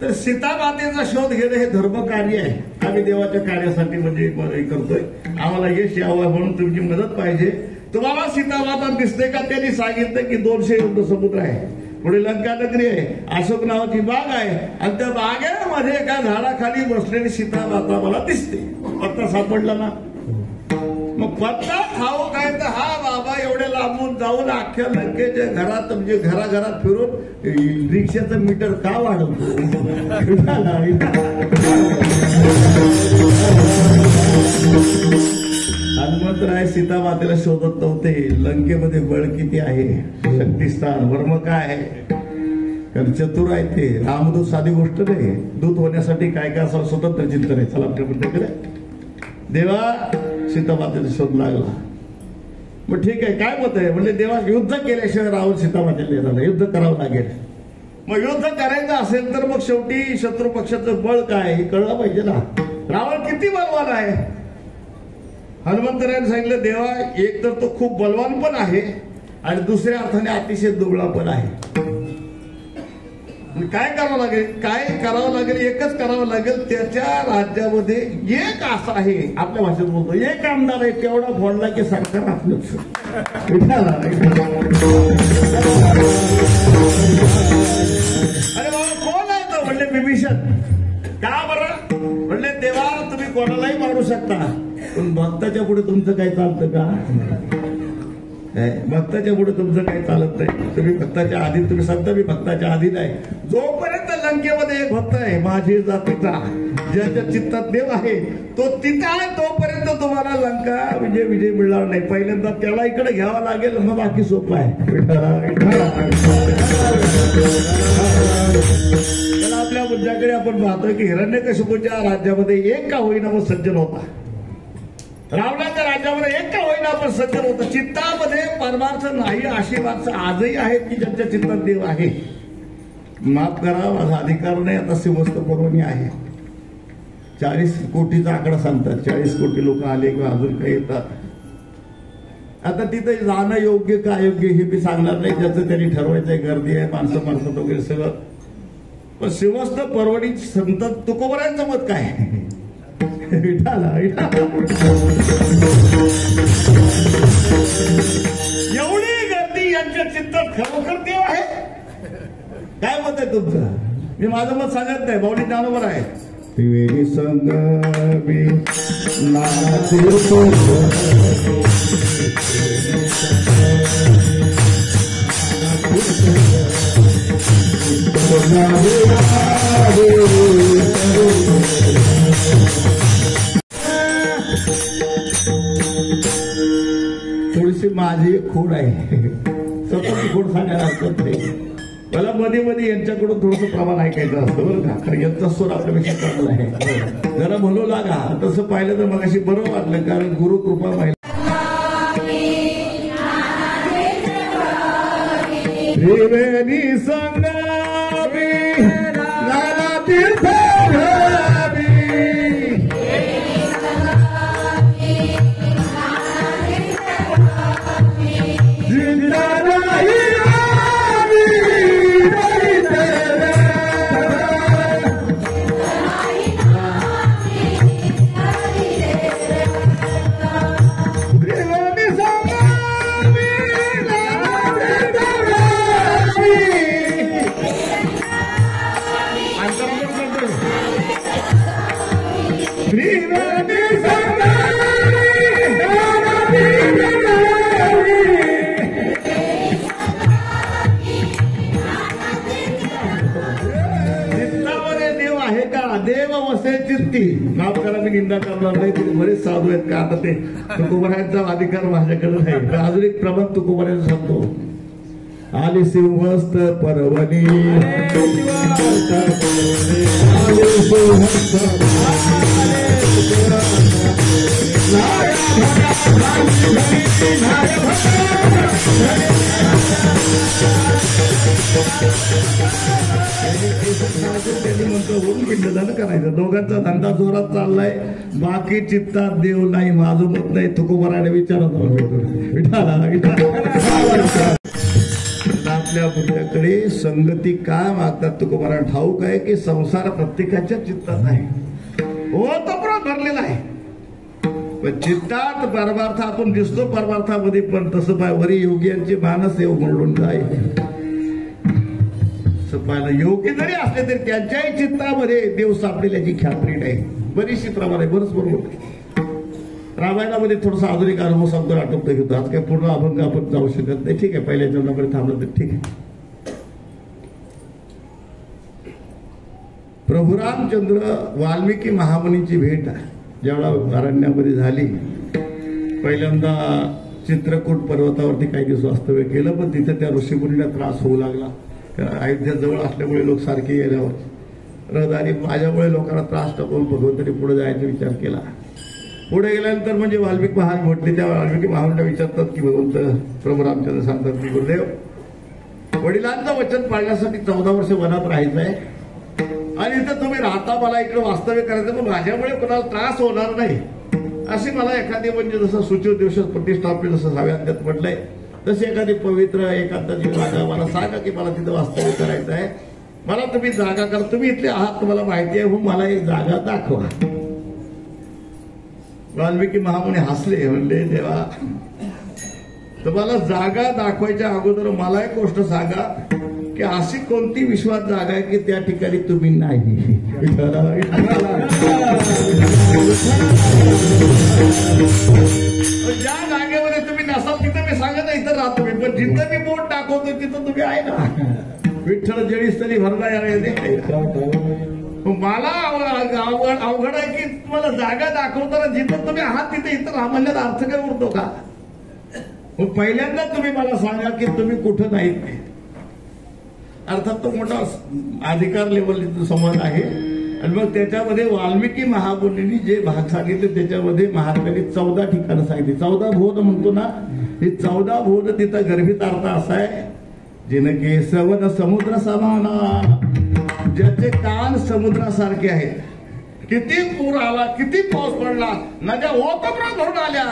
तर सीतामातेचा शोध घेणं हे धर्म कार्य आहे. आम्ही देवाच्या कार्यासाठी म्हणजे करतोय. आम्हाला यश यावं म्हणून तुमची मदत पाहिजे. तुम्हाला सीतामाता दिसते का? त्यांनी सांगितलं की 200 एवढं समुद्र आहे, पुढे लंका नगरी आहे, अशोक नावाची बाग आहे, आणि त्या बागेमध्ये एका झाडाखाली बसलेली सीतामाता मला दिसते. पत्ता सापडला ना? मग पत्ता ठाऊक आहे तर हा बाबा एवढ्या लांबून जाऊन अख्ख्या लंकेच्या घरात म्हणजे घराघरात फिरून रिक्षाचं मीटर का वाढवतो? हनुमंतराय सीतामातेला शोधत नव्हते. लंकेमध्ये बळ किती आहे, शक्तिस्थान, वर्म काय आहे, कारण चतुर आहे ते. रामदूत साधी गोष्ट नाही. दूत होण्यासाठी काय काय असं स्वतंत्र चिंतन आहे. चला आपल्या म्हणण्याकडे. देवा सीतामातेचा शोध लागला. मग ठीक आहे, काय मत आहे? म्हणजे देवा युद्ध केल्याशिवाय रावण सीतामातेला येणार नाही, युद्ध करावं लागेल. मग युद्ध करायचं असेल तर मग शेवटी शत्रू पक्षाचं बळ काय हे कळलं पाहिजे ना. रावण किती बलवान आहे? हनुमंतरायाने सांगितलं, देवा एक तर तो खूप बलवान पण आहे आणि दुसऱ्या अर्थाने अतिशय दुबळा पण आहे. काय करावं लागेल, काय करावं लागेल, एकच करावं लागेल. त्याच्या राज्यामध्ये एक असा आहे, आपल्या भाषेत बोलतो, एक आमदार आहे, तेवढा फोडला की सरकार आपलंच. अरे बाबा कोण आहे तो? म्हणले बिभीषण. का बरं? म्हणले देवा तुम्ही कोणालाही मारू शकता, पण भक्ताच्या पुढे तुमचं काय चालतं का? भक्ताच्या पुढे तुमचं काही चालत नाही. तुम्ही भक्ताच्या आधी, तुम्ही सांगता मी भक्ताच्या आधी नाही. जोपर्यंत लंकेमध्ये एक भक्त आहे माझी जातीचा, ज्याच्या चित्तात देव आहे, तो तिथं आहे, तोपर्यंत तुम्हाला लंका विजय मिळणार नाही. पहिल्यांदा त्याला इकडे घ्यावं लागेल, मग बाकी सोपं आहे. आपल्या मुद्द्याकडे आपण पाहतो की हिरण्यकशिपूच्या राज्यामध्ये एक का होईना मग सज्जन होता. रावणाच्या राज्यामध्ये एक का होईना पण सज्जन होतं. चित्तामध्ये परमार्थ नाही अशी माणसं आजही आहेत की ज्यांच्या चित्तात देव आहे. माफ करा माझा अधिकार नाही. आता सिंहस्थ पर्वणी आहे, 40 कोटीचा आकडा सांगतात. 40 कोटी लोक आले किंवा अजून काही येतात. आता तिथे जाणं योग्य का अयोग्य हे मी सांगणार नाही, ज्याचं त्यांनी ठरवायचंय. गर्दी आहे, माणसं वगैरे सगळं. पण सिंहस्थ पर्वणी संत तुकोबरायांचं मत काय? विठाला एवढी गर्दी यांच्या चित्तात खरोखर देव आहे? काय मत आहे तुमचं? मी माझं मत सांगत नाही, बावडी ज्ञानोबर आहे. त्रिवेणी संगमी थोडीशी माझी खोड आहे, स्वतःची खोड सांगायला हरकत नाही. मला मध्ये मध्ये यांच्याकडून थोडंसं प्रमाण ऐकायचं असतं बरं का, कारण यांचा स्वर आपल्यापेक्षा चांगला आहे. जरा म्हणू लागा. तसं पाहिलं तर मगाशी बरं वाटलं, कारण गुरु कृपा माहिती. त्रिवेणी संगमी नाना तीर्थ माफ करा, मी निंदा करणार नाही. तिथे बरेच साधू आहेत का, आता ते तुकोबरायांचा अधिकार माझ्याकडे नाही. अजून एक प्रबंध तुकोबरायांचा सांगतो. आली सिंहस्थ पर्वणी त्यांनी म्हणतो होऊन पिंडदान करायचं. दोघांचा धंदा जोरात चाललाय. बाकी चित्तात देव नाही, माझं मत नाही. तुकोबराने विचारत आपल्या बुद्धाकडे संगती काय मागतात तुकोबरांना ठाऊक आहे की संसार प्रत्येकाच्या चित्तात आहे. हो तो पण भरलेला आहे, पण चित्तात परमार्थ आपण दिसतो परमार्थामध्ये, पण तसं पाय वरी योग्यांचे मानस येऊ म्हणून काय पाहिलं. योग्य जरी असले तरी त्यांच्याही चित्तामध्ये देव सापडेल्याची खात्री नाही. बरीचशी प्रमाण आहे. बरंच बरोबर. रामायणामध्ये थोडासा आधुनिक अनुभव सांगतो, आटोपता घेतो. आज काय पूर्ण अभंग आपण जाऊ शकत नाही. ठीक आहे, पहिल्या चरणामध्ये थांबलं तर ठीक आहे. प्रभू रामचंद्र वाल्मिकी महामुनींची भेट जेवढा अरण्यामध्ये झाली, पहिल्यांदा चित्रकूट पर्वतावरती काही दिवस वास्तव्य केलं, पण तिथे त्या ऋषीमुनींना त्रास होऊ लागला. अयोध्या जवळ असल्यामुळे लोक सारखे गेल्यावर रहदारी माझ्यामुळे लोकांना त्रास टाकून भगवंतांनी पुढे जायचा विचार केला. पुढे गेल्यानंतर म्हणजे वाल्मिक महान म्हटले, त्या वाल्मिकी महामुनींना विचारतात की भगवंत प्रभू रामचंद्र सांगतात की गुरुदेव, वडिलांचं वचन पाळण्यासाठी 14 वर्ष वनात राहायचं आहे आणि इथं तुम्ही राहता, मला इकडे वास्तव्य करायचं, पण माझ्यामुळे कोणाला त्रास होणार नाही अशी मला एखादी, म्हणजे जसं सूचिव दिवस प्रतिष्ठापने जसं साव्यात म्हटलंय तशी एखादी पवित्र एकांताची जागा मला सांगा की मला तिथं वास्तव्य करायचं आहे. मला तुम्ही जागा करा, तुम्ही इथले आहात तुम्हाला माहिती आहे, मला एक जागा दाखवा. वाल्मिकी महामुनी हसले, म्हणले देवा तुम्हाला जागा दाखवायच्या अगोदर मला एक गोष्ट सांगा की अशी कोणती विश्वास जागा आहे की त्या ठिकाणी तुम्ही नाही. ज्या जागेमध्ये तुम्ही नसाल तिथं मी सांगत नाही इथं राहतो मी, पण जिथं मी बोट दाखवतो तिथं तुम्ही आहे ना. विठ्ठल जळीस्थळी भरला मला अवघड आहे की तुम्हाला जागा दाखवताना जिथं तुम्ही आहात तिथे इथं राहा म्हणण्याचा अर्थ काय उरतो का. पहिल्यांदा तुम्ही मला सांगा की तुम्ही कुठं नाहीत. अर्थात तो मोठा अधिकार लेवल संवाद आहे. आणि मग त्याच्यामध्ये वाल्मिकी महामुनींनी जे भाग सांगितले त्याच्यामध्ये महात्म्यांनी 14 ठिकाणं सांगितली. 14 भोध म्हणतो ना, हे 14 भोध तिथं गर्भित अर्थ असा आहे, जिनं केसवन समुद्र समाना, ज्याचे कान समुद्रासारखे आहेत. किती पूर आला, किती पाऊस पडला, नद्या ओतप्रोत भरून आल्या,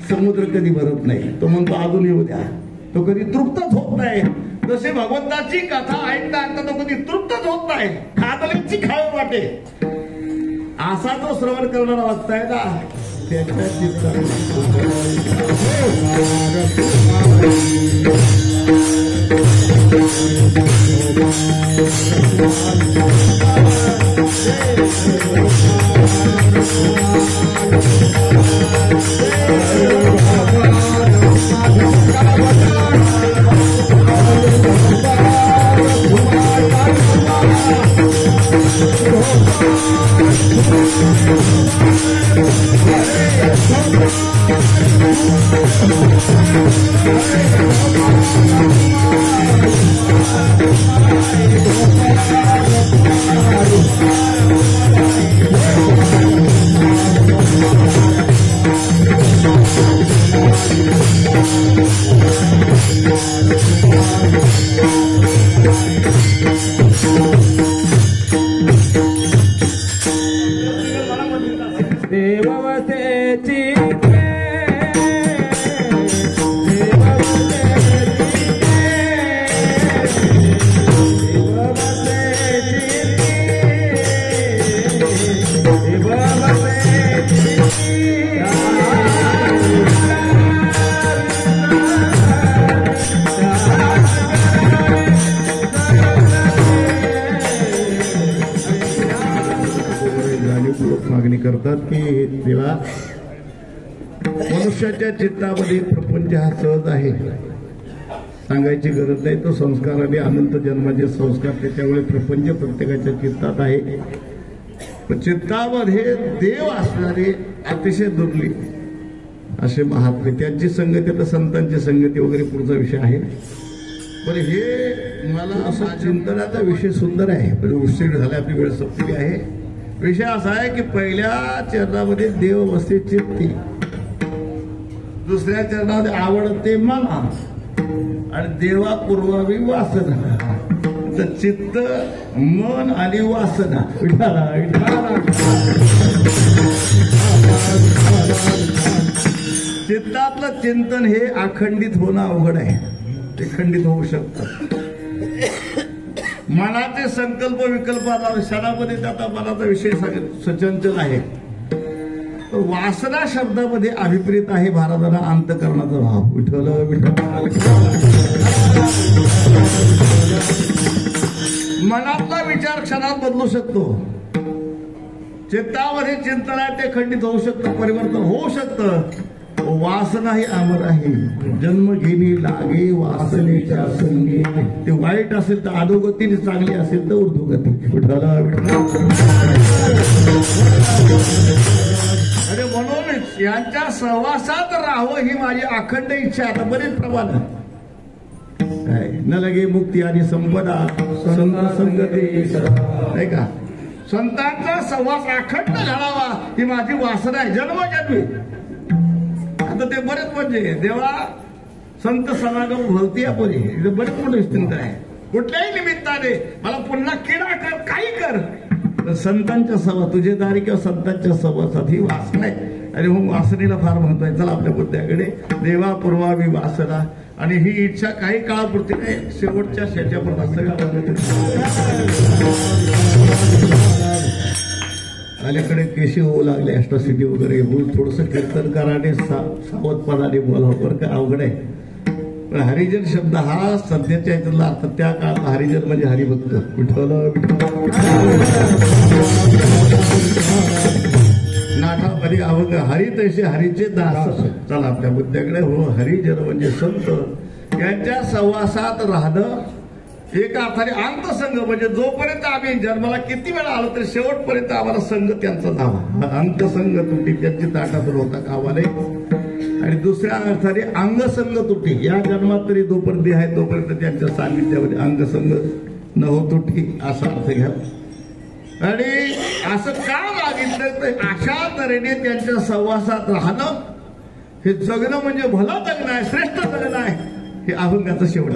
समुद्र कधी भरत नाही. तो म्हणतो अजून येऊ द्या, तो कधी तृप्तच होत नाही. जसे भगवंताची कथा ऐकता ऐकता तो कधी तृप्तच होत नाही, खादलीची खाऊ वाटे. असा तो श्रवण करणारा वाचता आहे ना, त्याच्या चित्तात मागणी करतात की देवा मनुष्याच्या चित्तामध्ये प्रपंच हा सहज आहे, सांगायची गरज नाही. तो संस्काराने अनंत जन्माचे संस्कार, त्याच्यामुळे प्रपंच प्रत्येकाच्या चित्तात आहे. पण चित्तामध्ये देव असणारे अतिशय दुर्लभ असे महात्मे, त्यांची संगती, आता संतांची संगती वगैरे पुढचा विषय आहे. पण हे मला असा चिंतनाचा विषय सुंदर आहे, पण उशीर झाला, आपली वेळ संपली आहे. विषय असा आहे की पहिल्या चरणामध्ये देव वसते चित्ती, दुसऱ्या चरणामध्ये आवडते मना, आणि देवा पूर्वावी वासना. तर चित्त, मन आणि वासना, चित्तातलं चिंतन हे अखंडित होणं अवघड आहे, ते खंडित होऊ शकतं. मनाचे संकल्प विकल्प क्षणामध्ये त्याचा मनाचा विषय सचंचल आहे. वासना शब्दामध्ये अभिप्रेत आहे महाराजांना अंतःकरणाचा भाव. विठ्ठल मनातला विचार क्षणात बदलू शकतो. चित्तामध्ये चिंतन आहे ते खंडित होऊ शकतं, परिवर्तन होऊ शकतं. वासना ही अमर आहे, जन्म घेणे लागे वासनेच्या संगी. ते वाईट असेल तर अधोगती, चांगली असेल तर ऊर्ध्वगती. अरे म्हणूनच यांच्या सहवासात राहावं ही माझी अखंड इच्छा. आता बरेच प्रमाण काय न लगे मुक्ती आणि संपदा संत संगती, नाही का. संतांचा सहवास अखंड घडावा ही माझी वासना आहे, जन्मजन्मी. आता ते बरेच म्हणजे देवा संत समागम भरती आपण बरेच मोठं विस्तीर्ण आहे. कुठल्याही निमित्ताने मला पुन्हा किडा कर, काही कर, तर संतांच्या सभा तुझे दारी किंवा संतांच्या सहवासात ही वासना आहे. आणि मग वासनेला फार महत्व आहे. चला आपल्या मुद्द्याकडे. देवा पूर्वावी वासना आणि ही इच्छा काही काळापुरती नाही, शेवटच्या शेवटपर्यंत अलीकडे केशी होऊ लागले, अष्टसिद्धी वगैरे होऊन थोडस कीर्तनकाराने सावधपणाने बोलावं बरं का, अवघड आहे. पण हरिजन शब्द हा सध्याच्या याच्यातला अर्थ, त्या काळात हरिजन म्हणजे हरिभक्त, विठ्ठल नाठामध्ये अवघ हरी तसे हरीचे दास. चला आपल्या मुद्द्याकडे हो. हरिजन म्हणजे संत, यांच्या सहवासात राहणं एका अर्थाने अंतसंग, म्हणजे जोपर्यंत आम्ही जन्माला किती वेळा आलो तरी शेवटपर्यंत आम्हाला संघ त्यांचा धावा. अंतसंग तुटी त्यांची ताटातून होता कामा नये. आणि दुसऱ्या अर्थाने अंगसंग तुटी, या जन्मात तरी जोपर्यंत आहे तोपर्यंत त्यांच्या सान्निध्यामध्ये अंगसंग न हो तुटी असा अर्थ घ्या. आणि असं का मागितलं तर अशा तऱ्हेने त्यांच्या सहवासात राहणं हे जगणं म्हणजे भलं जगणं आहे, श्रेष्ठ जगणं आहे. हे अभंगाचं शेवट.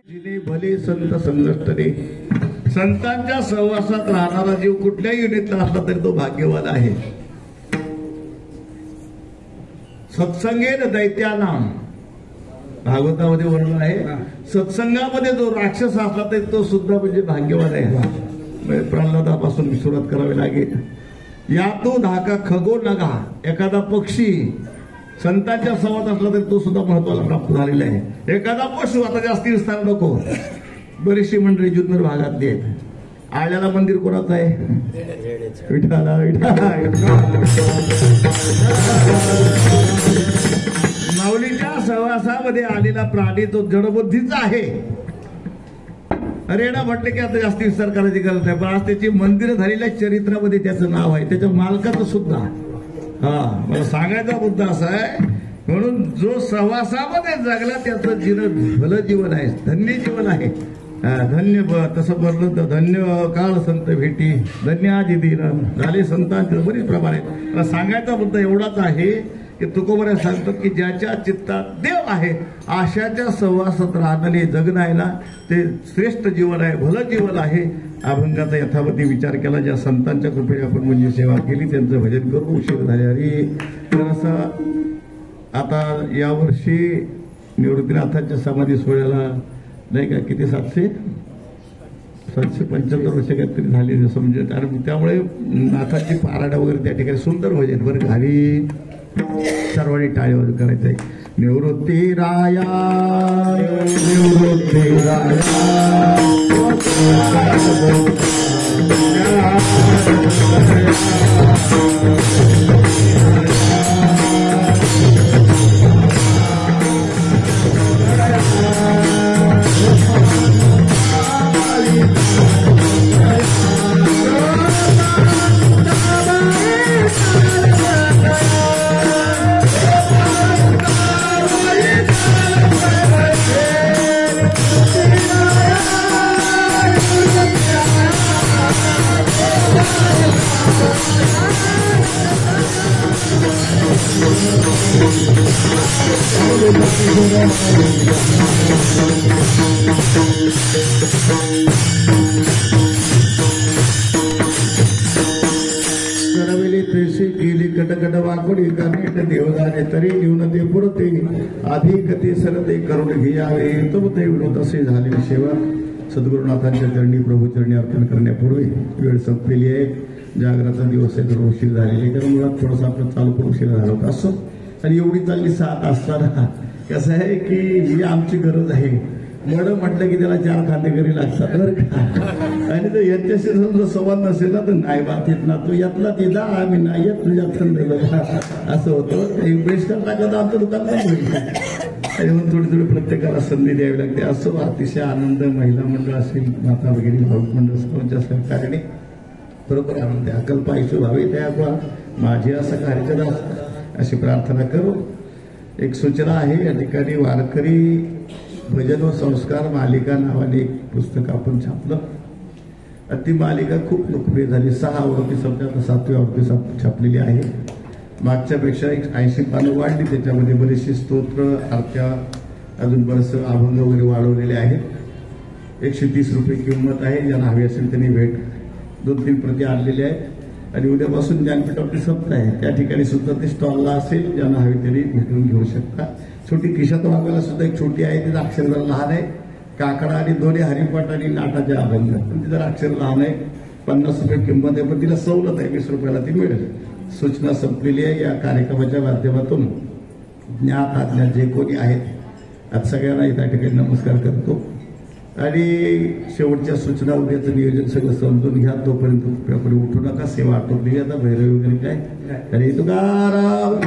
जिने भले संत संगष्टने, संतांच्या सहवासात राहणारा जीव कुठल्याही युनिटला असला तरी तो भाग्यवान आहे. सत्संगेन दैत्यानाम, भागवतामध्ये वर्णन आहे, सत्संगामध्ये जो राक्षस असला तरी तो सुद्धा म्हणजे भाग्यवान आहे. प्रल्हादापासून सुरुवात करावी लागेल. यातो धाका खगो नगा, एखादा पक्षी संतांच्या सहवासात असला तरी तो सुद्धा महत्वाला प्राप्त झालेला आहे. एखादा पशु, आता जास्ती विस्तार नको, बरीचशी मंडळी जुन्नर भागातली आहेत. आळ्याला मंदिर कोणाचं आहे? विठ्ठला. माऊलीच्या सहवासामध्ये आलेला प्राणी तो जडबुद्धीचा आहे. रेडा म्हटले की आता जास्ती विस्तार करायची गरज नाही, पण आज त्याची मंदिर झालेल्या चरित्रामध्ये त्याचं नाव आहे, त्याच्या मालकाचं सुद्धा. मला सांगायचा मुद्दा असा आहे, म्हणून जो सहवासामध्ये जगला त्याचं जीवन भलं जीवन आहे, धन्य जीवन आहे. धन्य तसं म्हणलं तर धन्य काळ संत भेटी, धन्य आजी दिन झाले संतांचे बरीच प्रमाण आहेत. मला सांगायचा मुद्दा एवढाच आहे की तुकोबऱ्या सांगतात की ज्याच्या चित्तात देव आहे आशाच्या सहवासात राहणारे जगणं आहे ना, ते श्रेष्ठ जीवन आहे, भलं जीवन आहे. अभंगाचा यथावती विचार केला, ज्या संतांच्या कृपेने आपण म्हणजे सेवा केली, त्यांचं भजन करून उशीर झाले. अरे जरासा आता यावर्षी निवृत्तीनाथांच्या समाधी सोहळ्याला नाही का किती 775 वर्ष काहीतरी झाली समजत. आणि त्यामुळे नाथाची पारायण वगैरे त्या ठिकाणी सुंदर भजन बरं घाली सर्वांनी टाळीवर करायचं आहे. निवृत्ती राया निवृत्ती राया करविले तैसे गेली कटकट वाकोडी कर्णिट देवदाने तरी जीवन ते पुरते अधिक ते सरते करून घ्यावे तब ते विनोद असे झाले. सेवा सद्गुरुनाथांच्या चरणी प्रभूचरणी अर्पण करण्यापूर्वी वेळ संपलेली आहे. जागराचा दिवस आहे तर उशीर झालेली, कारण मुळात थोडासा आपलं चालू पण उशीर झाला होता असं. आणि एवढी चालली 7 असताना कसं आहे की ही आमची गरज आहे. मड म्हटलं की त्याला 4 खांदेकरी लागतात बरं का. आणि तर याच्याशी समजा संवाद नसेल ना तर नाही बाबतीत ना तू यातला तिला आम्ही नाही येत तुझ्या थंड असं होतं. इम्प्रेस करता करता आमचं दुकान पण होईल. आणि म्हणून थोडी थोडी प्रत्येकाला संधी द्यावी लागते. असं अतिशय आनंद महिला मंडळ असेल, माता भगिनी भाऊक मंडळ सर्वांच्या सहकार्याने बरोबर आनंद अकल्प आयुष्य व्हावे त्या माझे असं कार्यक्रम अशी प्रार्थना करू. एक सूचना आहे, या ठिकाणी वारकरी भजन व संस्कार मालिका नावाने एक पुस्तक आपण छापलं. ती मालिका खूप लोकप्रिय झाली. 6 आवृत्ती समजा आता 7वी आवृत्ती छापलेली आहे. मागच्यापेक्षा 80 पानं वाढली. त्याच्यामध्ये बरेचसे स्तोत्र, आरत्या, अजून बरेचसे अभंग वगैरे वाढवलेले आहेत. 130 रुपये किंमत आहे. ज्यांना हवी असेल त्यांनी भेट 2-3 प्रती आणलेल्या आहेत. आणि उद्यापासून ज्ञानपीठ आपली सप्ताह आहे त्या ठिकाणी सुद्धा ते स्टॉलला असेल, ज्यांना हवी त्यांनी भेटून घेऊ शकता. छोटी खिशात वागायला सुद्धा एक छोटी आहे, तिचं अक्षर जरा लहान आहे. काकडा आणि दोन्ही हरिपाठ आणि नाटाचे अभंग, पण तिचं अक्षर लहान आहे. 50 रुपये किंमत आहे, पण तिला सवलत आहे, 20 रुपयाला ती मिळेल. सूचना संपलेली आहे. या कार्यक्रमाच्या माध्यमातून ज्ञात अज्ञात जे कोणी आहेत आज सगळ्यांना त्या ठिकाणी नमस्कार करतो. आणि शेवटच्या सूचना, उद्याचं नियोजन सगळं समजून घ्या. तोपर्यंत पुढे उठू नका, सेवा आटोपली. आता भैरवी वगैरे काय अरे तुकाराम